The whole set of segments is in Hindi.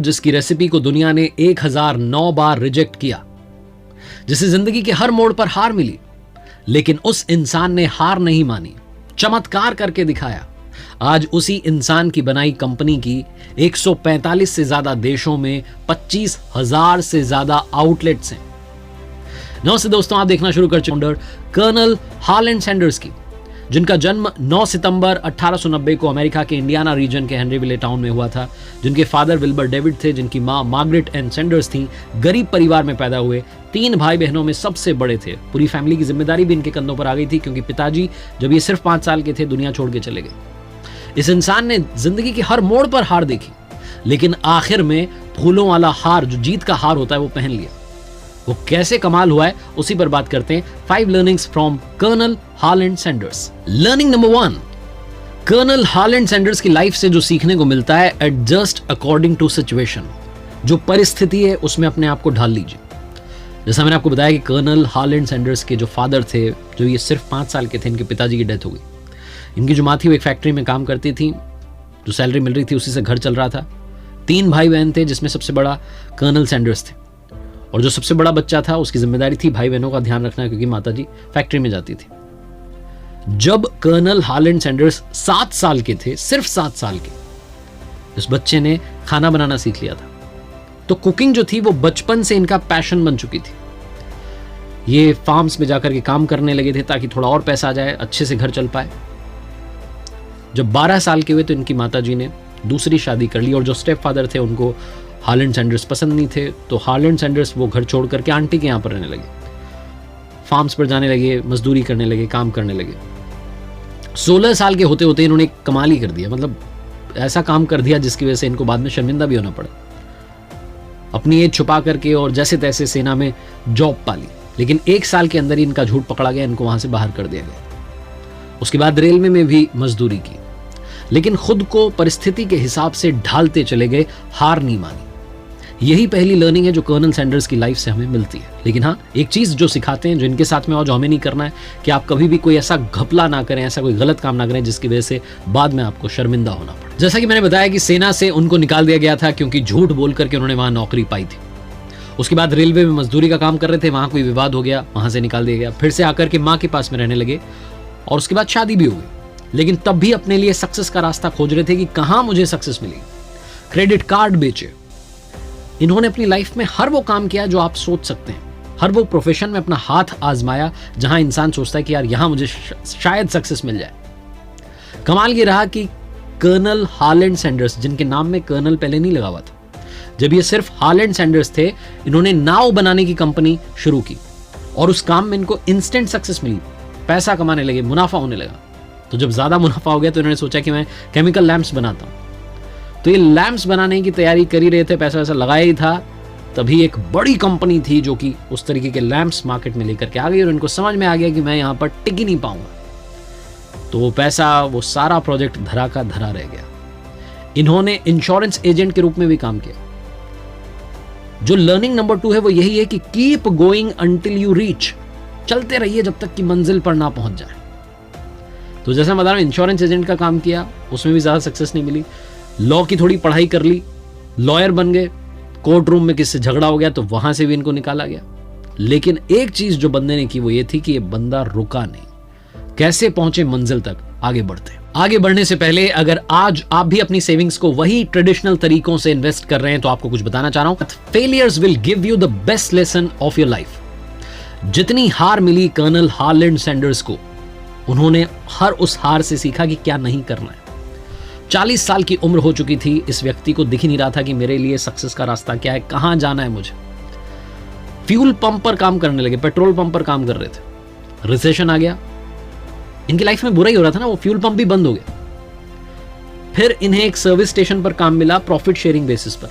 जिसकी रेसिपी को दुनिया ने 1009 बार रिजेक्ट किया, जिसे जिंदगी के हर मोड़ पर हार मिली, लेकिन उस इंसान ने हार नहीं मानी, चमत्कार करके दिखाया। आज उसी इंसान की बनाई कंपनी की 145 से ज्यादा देशों में 25,000 से ज्यादा आउटलेट्स हैं। नमस्ते दोस्तों, आप देखना शुरू कर चुके कर्नल हार्लैंड सैंडर्स की, जिनका जन्म 9 सितंबर 1890 को अमेरिका के इंडियाना रीजन के हेनरीविले टाउन में हुआ था। जिनके फादर विल्बर डेविड थे, जिनकी मां मार्गरेट एन सैंडर्स थी। गरीब परिवार में पैदा हुए, 3 भाई बहनों में सबसे बड़े थे। पूरी फैमिली की जिम्मेदारी भी इनके कंधों पर आ गई थी, क्योंकि पिताजी जब ये सिर्फ 5 साल के थे दुनिया छोड़ के चले गए। इस इंसान ने जिंदगी के हर मोड़ पर हार देखी, लेकिन आखिर में फूलों वाला हार, जो जीत का हार होता है, वो पहन लिया। वो कैसे कमाल हुआ है, उसी पर बात करते हैं। 5 learnings from Colonel Harland Sanders. Learning number 1, Colonel Harland Sanders की लाइफ से जो सीखने को मिलता है, एडजस्ट अकॉर्डिंग टू सिचुएशन। जो परिस्थिति है उसमें अपने आप को ढाल लीजिए। जैसा मैंने आपको बताया कि कर्नल हार्लैंड सैंडर्स के जो फादर थे, जो ये सिर्फ 5 साल के थे, इनके पिताजी की डेथ हो गई। इनकी जो माँ थी वो एक फैक्ट्री में काम करती थी, जो सैलरी मिल रही थी उसी से घर चल रहा था। 3 भाई बहन थे, जिसमें सबसे बड़ा कर्नल सैंडर्स थे, और जो सबसे बड़ा बच्चा था उसकी जिम्मेदारी थी भाई बहनों का ध्यान रखना, क्योंकि माताजी फैक्ट्री में जाती थी। जब कर्नल हार्लैंड सैंडर्स 7 साल के थे, सिर्फ 7 साल के, इस बच्चे ने खाना बनाना सीख लिया था। तो कुकिंग जो थी वो बचपन से इनका पैशन बन चुकी थी। ये फार्म्स में जाकर के काम करने लगे थे ताकि थोड़ा और पैसा आ जाए, अच्छे से घर चल पाए। जब 12 साल के हुए तो इनकी माताजी ने दूसरी शादी कर ली, और जो स्टेप फादर थे उनको हार्लैंड सैंडर्स पसंद नहीं थे। तो हार्लैंड सैंडर्स वो घर छोड़ करके आंटी के यहाँ पर रहने लगे, फार्म्स पर जाने लगे, मजदूरी करने लगे, काम करने लगे। 16 साल के होते होते इन्होंने कमाल ही कर दिया, मतलब ऐसा काम कर दिया जिसकी वजह से इनको बाद में शर्मिंदा भी होना पड़ा। अपनी एज छुपा करके और जैसे तैसे सेना में जॉब पाली, लेकिन 1 साल के अंदर ही इनका झूठ पकड़ा गया, इनको वहां से बाहर कर दिया गया। उसके बाद रेलवे में भी मजदूरी की, लेकिन खुद को परिस्थिति के हिसाब से ढालते चले गए, हार नहीं मानी। यही पहली लर्निंग है जो कर्नल सैंडर्स की लाइफ से हमें मिलती है। लेकिन हाँ, एक चीज जो सिखाते हैं, जो इनके साथ में और जो हमें नहीं करना है, कि आप कभी भी कोई ऐसा घपला ना करें, ऐसा कोई गलत काम ना करें जिसकी वजह से बाद में आपको शर्मिंदा होना पड़े। जैसा कि मैंने बताया कि सेना से उनको निकाल दिया गया था क्योंकि झूठ बोल करके उन्होंने वहां नौकरी पाई थी। उसके बाद रेलवे में मजदूरी का काम कर रहे थे, वहां कोई विवाद हो गया, वहां से निकाल दिया गया। फिर से आकर के माँ के पास में रहने लगे, और उसके बाद शादी भी हो गई। लेकिन तब भी अपने लिए सक्सेस का रास्ता खोज रहे थे कि कहां मुझे सक्सेस मिलेगी। क्रेडिट कार्ड बेचे। इन्होंने अपनी लाइफ में हर वो काम किया जो आप सोच सकते हैं, हर वो प्रोफेशन में अपना हाथ आजमाया जहां इंसान सोचता है कि यार यहां मुझे शायद सक्सेस मिल जाए। कमाल ये रहा कि कर्नल हार्लैंड सैंडर्स, जिनके नाम में कर्नल पहले नहीं लगा हुआ था, जब ये सिर्फ हार्लैंड सैंडर्स थे, इन्होंने नाव बनाने की कंपनी शुरू की, और उस काम में इनको इंस्टेंट सक्सेस मिली, पैसा कमाने लगे, मुनाफा होने लगा। तो जब ज्यादा मुनाफा हो गया तो इन्होंने सोचा कि मैं केमिकल लैंप्स बनाता हूं। तो ये लैंप्स बनाने की तैयारी कर ही रहे थे, पैसा वैसा लगाया ही था, तभी एक बड़ी कंपनी थी जो कि उस तरीके के लैंप्स मार्केट में लेकर के आ गई, और इनको समझ में आ गया कि मैं यहां पर टिक ही नहीं पाऊंगा। तो वो पैसा, वो सारा प्रोजेक्ट धरा का धरा रह गया। इन्होंने इंश्योरेंस एजेंट के रूप में भी काम किया। जो लर्निंग नंबर 2 है वो यही है कि keep going until you reach. चलते रहिए जब तक कि मंजिल पर ना पहुंच जाए। तो जैसा मैं बता रहा हूं, इंश्योरेंस एजेंट का काम किया, उसमें भी ज्यादा सक्सेस नहीं मिली। लॉ की थोड़ी पढ़ाई कर ली, लॉयर बन गए, कोर्ट रूम में किससे झगड़ा हो गया तो वहां से भी इनको निकाला गया। लेकिन एक चीज जो बंदे ने की वो ये थी कि ये बंदा रुका नहीं। कैसे पहुंचे मंजिल तक, आगे बढ़ते। आगे बढ़ने से पहले अगर आज आप भी अपनी सेविंग्स को वही ट्रेडिशनल तरीकों से इन्वेस्ट कर रहे हैं तो आपको कुछ बताना चाह रहा हूं। Failures will give you the best lesson of your life. जितनी हार मिली कर्नल हार्लैंड सैंडर्स को, उन्होंने हर उस हार से सीखा कि क्या नहीं करना है। 40 साल की उम्र हो चुकी थी, इस व्यक्ति को दिख ही नहीं रहा था कि मेरे लिए सक्सेस का रास्ता क्या है, कहां जाना है मुझे। फ्यूल पंप पर काम करने लगे, पेट्रोल पंप पर काम कर रहे थे। रिसेशन आ गया, इनकी लाइफ में बुरा ही हो रहा था ना, वो फ्यूल पंप भी बंद हो गया। फिर इन्हें एक सर्विस स्टेशन पर काम मिला, प्रॉफिट शेयरिंग बेसिस पर।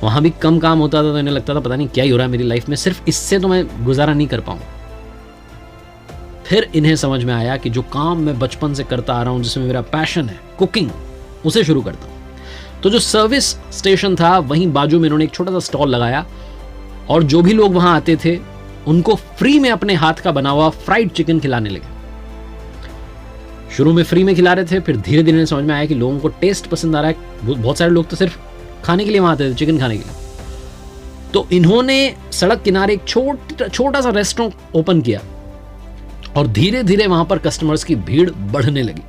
वहां भी कम काम होता था तो इन्हें लगता था पता नहीं क्या ही हो रहा है मेरी लाइफ में, सिर्फ इससे तो मैं गुजारा नहीं कर पाऊंगा। फिर इन्हें समझ में आया कि जो काम मैं बचपन से करता आ रहा हूं, जिसमें मेरा पैशन है, कुकिंग, उसे शुरू करता हूं। तो जो सर्विस स्टेशन था वहीं बाजू में इन्होंने एक छोटा सा स्टॉल लगाया, और जो भी लोग वहां आते थे उनको फ्री में अपने हाथ का बना हुआ फ्राइड चिकन खिलाने लगे। शुरू में फ्री में खिला रहे थे, फिर धीरे धीरे समझ में आया कि लोगों को टेस्ट पसंद आ रहा है। बहुत सारे लोग तो सिर्फ खाने के लिए वहां आते थे, चिकन खाने के लिए। तो इन्होंने सड़क किनारे एक छोटा सा रेस्टोरेंट ओपन किया और धीरे धीरे वहां पर कस्टमर्स की भीड़ बढ़ने लगी।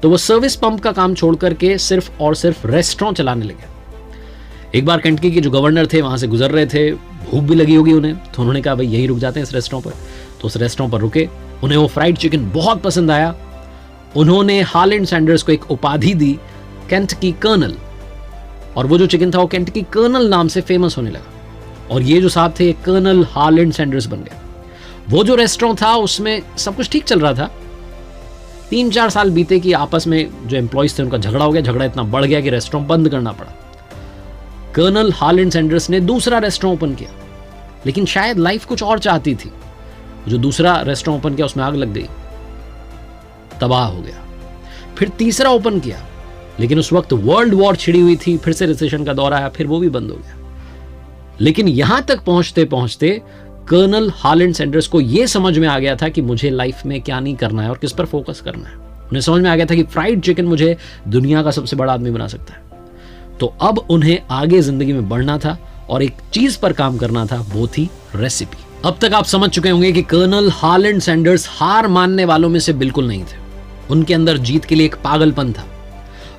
तो वो सर्विस पंप का काम छोड़ करके सिर्फ और सिर्फ रेस्टोरेंट चलाने लगे। एक बार केंटकी के जो गवर्नर थे वहां से गुजर रहे थे, भूख भी लगी होगी उन्हें, तो उन्होंने कहा भाई यहीं रुक जाते हैं इस रेस्टोरेंट पर। तो उस रेस्टोरेंट पर रुके, उन्हें वो फ्राइड चिकन बहुत पसंद आया। उन्होंने हार्लैंड सैंडर्स को एक उपाधि दी, केंटकी कर्नल, और वो जो चिकन था वो केंटकी कर्नल नाम से फेमस होने लगा। और ये जो साहब थे कर्नल हार्लैंड सैंडर्स बन गए। वो जो रेस्टोरेंट था उसमें सब कुछ ठीक चल रहा था। 3-4 साल बीते कि आपस में जो एम्प्लॉइज थे उनका झगड़ा हो गया। झगड़ा इतना बढ़ गया कि रेस्टोरेंट बंद करना पड़ा। कर्नल हार्लैंड सैंडर्स ने दूसरा रेस्टोरेंट ओपन किया, लेकिन शायद लाइफ कुछ और चाहती थी। जो दूसरा रेस्टोरेंट ओपन किया उसमें आग लग गई, तबाह हो गया। फिर तीसरा ओपन किया, लेकिन उस वक्त वर्ल्ड वॉर छिड़ी हुई थी, फिर से रिसेशन का दौर आया, फिर वो भी बंद हो गया। लेकिन यहां तक पहुंचते पहुंचते कर्नल हार्लैंड सैंडर्स को यह समझ में आ गया था कि मुझे लाइफ में क्या नहीं करना है और किस पर फोकस करना है। उन्हें समझ में आ गया था कि फ्राइड चिकन मुझे दुनिया का सबसे बड़ा आदमी बना सकता है। तो अब उन्हें आगे जिंदगी में बढ़ना था और एक चीज पर काम करना था, वो थी रेसिपी। अब तक आप समझ चुके होंगे कि कर्नल हार्लैंड सैंडर्स हार मानने वालों में से बिल्कुल नहीं थे। उनके अंदर जीत के लिए एक पागलपन था।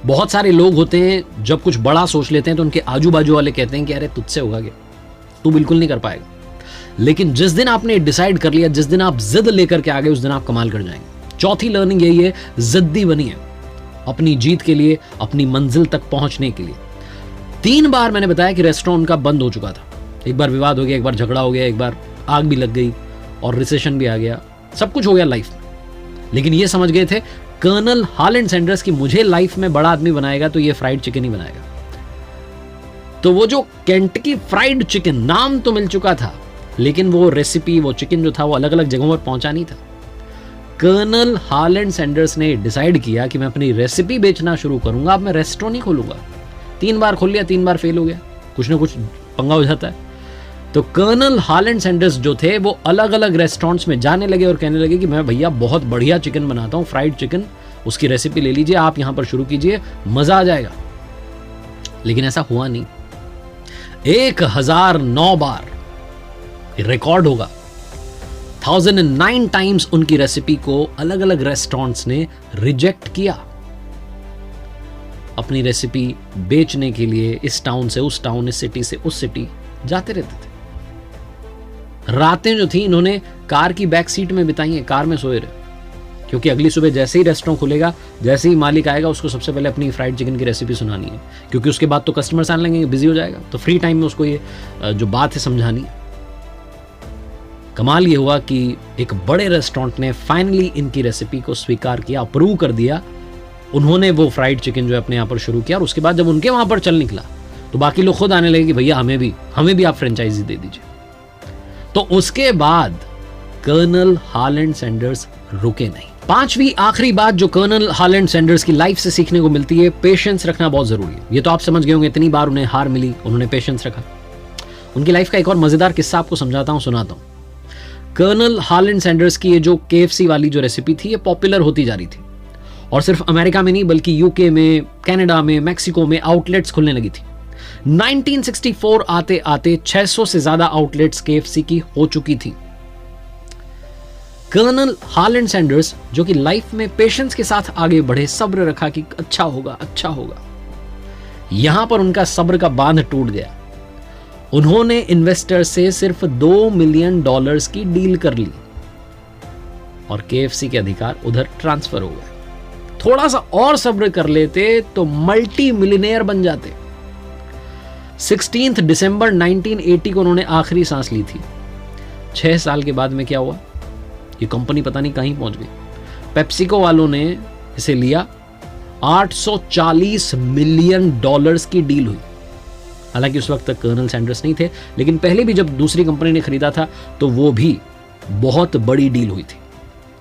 बहुत सारे लोग होते हैं जब कुछ बड़ा सोच लेते हैं तो उनके आजू बाजू वाले कहते हैं कि अरे तुझसे होगा क्या, तू बिल्कुल नहीं कर पाएगा। लेकिन जिस दिन आपने डिसाइड कर लिया, जिस दिन आप जिद लेकर के आ गए, उस दिन आप कमाल कर जाएंगे। चौथी लर्निंग यही है, जिद्दी बनिए अपनी जीत के लिए, अपनी मंजिल तक पहुंचने के लिए। 3 बार मैंने बताया कि रेस्टोरेंट उनका बंद हो चुका था। एक बार विवाद हो गया, एक बार झगड़ा हो गया, एक बार आग भी लग गई और रिसेशन भी आ गया, सब कुछ हो गया लाइफ में। लेकिन ये समझ गए थे कर्नल हार्लैंड सैंडर्स की मुझे लाइफ में बड़ा आदमी बनाएगा तो ये फ्राइड चिकन ही बनाएगा। तो वो जो केंटकी फ्राइड चिकन नाम तो मिल चुका था, लेकिन वो रेसिपी, वो चिकन जो था वो अलग अलग जगहों पर पहुंचा नहीं था। कर्नल हार्लैंड सैंडर्स ने डिसाइड किया कि मैं अपनी रेसिपी बेचना शुरू करूंगा, अब मैं रेस्टोरेंट नहीं खोलूंगा। 3 बार खोल लिया, 3 बार फेल हो गया, कुछ ना कुछ पंगा हो जाता है। तो कर्नल हार्लैंड सैंडर्स जो थे वो अलग अलग रेस्टोरेंट्स में जाने लगे और कहने लगे कि मैं भैया बहुत बढ़िया चिकन बनाता हूं, फ्राइड चिकन, उसकी रेसिपी ले लीजिए, आप यहां पर शुरू कीजिए, मजा आ जाएगा। लेकिन ऐसा हुआ नहीं। 1009 बार रिकॉर्ड होगा, 1009 टाइम्स उनकी रेसिपी को अलग अलग रेस्टोरेंट्स ने रिजेक्ट किया। अपनी रेसिपी बेचने के लिए इस टाउन से उस टाउन, इस सिटी से उस सिटी जाते रहते थे। रातें जो थी इन्होंने कार की बैक सीट में बिताई है, कार में सोए रहे, क्योंकि अगली सुबह जैसे ही रेस्टोरेंट खुलेगा, जैसे ही मालिक आएगा, उसको सबसे पहले अपनी फ्राइड चिकन की रेसिपी सुनानी है, क्योंकि उसके बाद तो कस्टमर्स आने लगेंगे, बिजी हो जाएगा। तो फ्री टाइम में उसको ये जो बात है समझानी है। कमाल ये हुआ कि एक बड़े रेस्टोरेंट ने फाइनली इनकी रेसिपी को स्वीकार किया, अप्रूव कर दिया। उन्होंने वो फ्राइड चिकन जो है अपने यहाँ पर शुरू किया और उसके बाद जब उनके वहां पर चल निकला तो बाकी लोग खुद आने लगे कि भैया हमें भी आप फ्रेंचाइजी दे दीजिए। तो उसके बाद कर्नल हार्लैंड सैंडर्स रुके नहीं। 5वीं आखिरी बात जो कर्नल हार्लैंड सैंडर्स की लाइफ से सीखने को मिलती है, पेशेंस रखना बहुत जरूरी है। ये तो आप समझ गए होंगे, इतनी बार उन्हें हार मिली, उन्होंने पेशेंस रखा। उनकी लाइफ का एक और मजेदार किस्सा आपको समझाता हूं, सुनाता हूं। कर्नल हार्लैंड सैंडर्स की ये जो KFC वाली जो रेसिपी थी, ये पॉपुलर होती जा रही थी और सिर्फ अमेरिका में नहीं बल्कि यूके में, कनाडा में, मैक्सिको में आउटलेट्स खुलने लगी थी। 1964 आते आते 600 से ज्यादा आउटलेट्स KFC की हो चुकी थी। कर्नल हार्लैंड सैंडर्स जो कि लाइफ में पेशेंस के साथ आगे बढ़े, सब्र रखा कि अच्छा होगा अच्छा होगा, यहां पर उनका सब्र का बांध टूट गया। उन्होंने इन्वेस्टर से सिर्फ $2 मिलियन की डील कर ली और KFC के अधिकार उधर ट्रांसफर हो गए। थोड़ा सा और सब्र कर लेते तो मल्टी मिलियनेयर बन जाते। 16 दिसंबर 1980 को उन्होंने आखिरी सांस ली थी। 6 साल के बाद में क्या हुआ, ये कंपनी पता नहीं कहीं पहुंच गई। पेप्सिको वालों ने इसे लिया, $840 मिलियन की डील हुई। हालांकि उस वक्त तक कर्नल सैंडर्स नहीं थे, लेकिन पहले भी जब दूसरी कंपनी ने खरीदा था तो वो भी बहुत बड़ी डील हुई थी।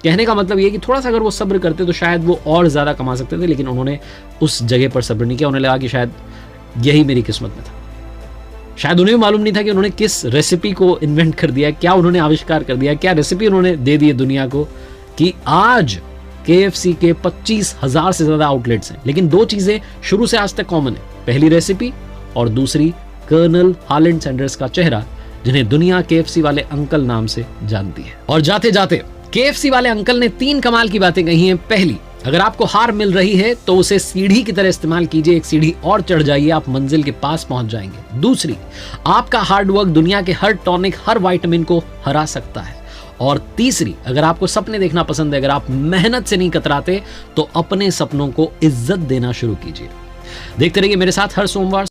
कहने का मतलब ये कि थोड़ा सा अगर वो सब्र करते तो शायद वो और ज्यादा कमा सकते थे, लेकिन उन्होंने उस जगह पर सब्र नहीं किया। उन्हें लगा कि शायद यही मेरी किस्मत में था। शायद उन्हें भी मालूम नहीं था कि उन्होंने किस रेसिपी को इन्वेंट कर दिया, क्या उन्होंने आविष्कार कर दिया, क्या रेसिपी उन्होंने दे दी दुनिया को कि आज KFC के 25,000 से ज्यादा आउटलेट्स हैं। लेकिन 2 चीजें शुरू से आज तक कॉमन है, पहली रेसिपी और दूसरी कर्नल हालैंड सैंडर्स का चेहरा, जिन्हें दुनिया केएफसी वाले अंकल नाम से जानती है। और जाते जाते केएफसी वाले अंकल ने 3 कमाल की बातें कही हैं। पहली, अगर आपको हार मिल रही है तो उसे सीढ़ी की तरह इस्तेमाल कीजिए, एक सीढ़ी और चढ़ जाइए, आप मंजिल के पास पहुंच जाएंगे। दूसरी, आपका हार्ड वर्क दुनिया के हर टॉनिक, हर विटामिन को हरा सकता है। और तीसरी, अगर आपको सपने देखना पसंद है, अगर आप मेहनत से नहीं कतराते, तो अपने सपनों को इज्जत देना शुरू कीजिए। देखते रहिए मेरे साथ हर सोमवार